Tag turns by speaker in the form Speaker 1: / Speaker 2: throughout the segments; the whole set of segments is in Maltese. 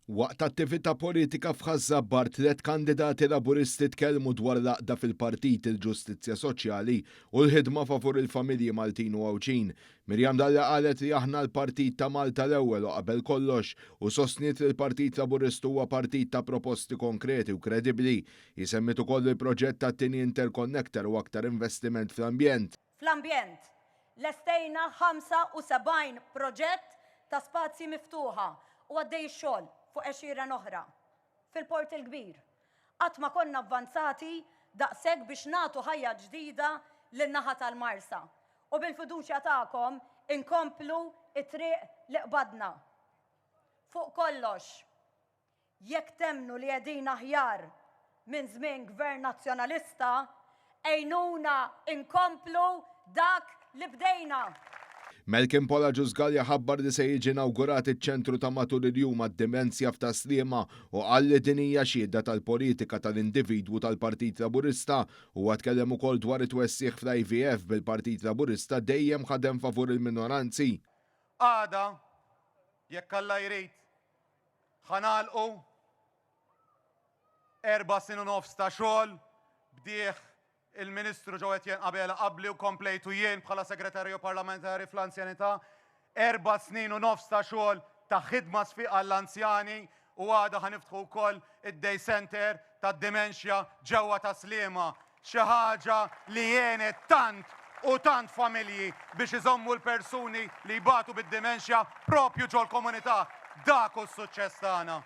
Speaker 1: Waqt attività politika f'Ħażabbar tliet kandidati laburisti tkellmu dwar l-għaqda fil-Partit il-Ġustizzja Soċjali u l-ħidma favur il-familji Maltin u Għawġin. Mirjam Dalla qalet li aħna l-Partit ta' Malta l-ewwel u qabel kollox u sostniet li l-Partit Laburistu huwa partit ta' proposti konkreti u kredibbli. Jisemmit ukoll il-proġett ta' tieni interconnector u aktar investiment fl-ambjent.
Speaker 2: Fl-ambjent, lestejna 75 proġett ta' spazji miftuħa u għaddej xogħol fuq 20 oħra fil-Port il-Kbir. Qatt ma konna avvanzati daqshekk biex nagħtu ħajja ġdida lin-naħa tal-Marsa. U bil-fiduċja tagħkom inkomplu it-triq li qbadna. Fuq kollox, jekk temnu li qegħdin aħjar minn żmien gvern nazzjonalista, għejnuna inkomplu dak li bdejna.
Speaker 1: Melkin Pola Ġużgalja ħabbar li se jiġi inawgurat iċ-ċentru ta' matul il-jum għad-demenzja f'Taslima u qal li din hija xhieda tal-politika tal-individwu tal-Partit Laburista u tkellem ukoll dwar it-twessieħ fl-IVF bil-Partit Laburista dejjem ħadem favur il-minoranzi.
Speaker 3: Għada, jekk Alla jrid, ħanalqu 4 snin u nofs ta' xogħol bdieħ il-Ministru ġo qed jinqabel qabli u komplejtu jien bħala Segretarju Parlamentari fl-Anzjanità 4 snin u nofs ta' xogħol ta' ħidma sfiq għall-anzjani u għada ħaniftħu wkoll id-Day Center tad-Dimensja ġewwa Taslima. Xi ħaġa li jienet tant u tant familji biex iżommu l-persuni li jbatu bid-dimensja propju ġol komunità. Dak hu s-suċċess tagħna.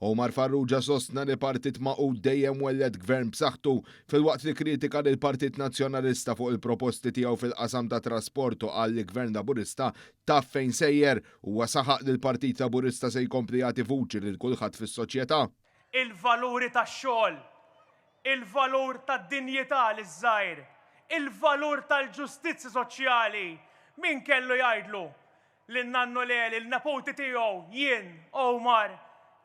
Speaker 1: Omar Farrugia sostna li partit maqud dejjem welled gvern b'saħħtu fil-waqt li kritika lil Partit Nazzjonalista fuq il-proposti tiegħu fil-qasam ta' trasport u qal li gvern Laburista taf fejn sejjer huwa saħaq li l-Partit Laburista se jkompli jagħti vuċi lil kulħadd fis-soċjetà.
Speaker 4: Il-valuri tax-xogħol, il-valur tad-dinjità liż-żgħir, il-valur tal-ġustizzja soċjali. Min kellu jgħidlu lin-nannu Leli, il-nepoti tiegħu, jien, Omar,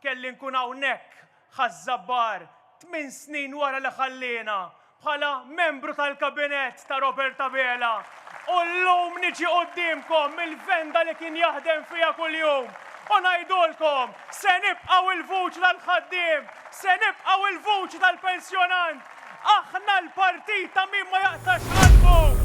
Speaker 4: kelli nkun hawnhekk Ħażabbar 8 snin wara li ħallina bħala membru tal-kabinett ta' Roberta Bela. U llum niġi qudiemkom il-venda li kien jaħdem fiha kuljum. U ngħidulkom se nibqgħu il-vuċi tal-ħaddiem, se nibqgħu il-vuċi tal-pensjonant. Aħna l-partit ta' min ma jaqtax qalbu.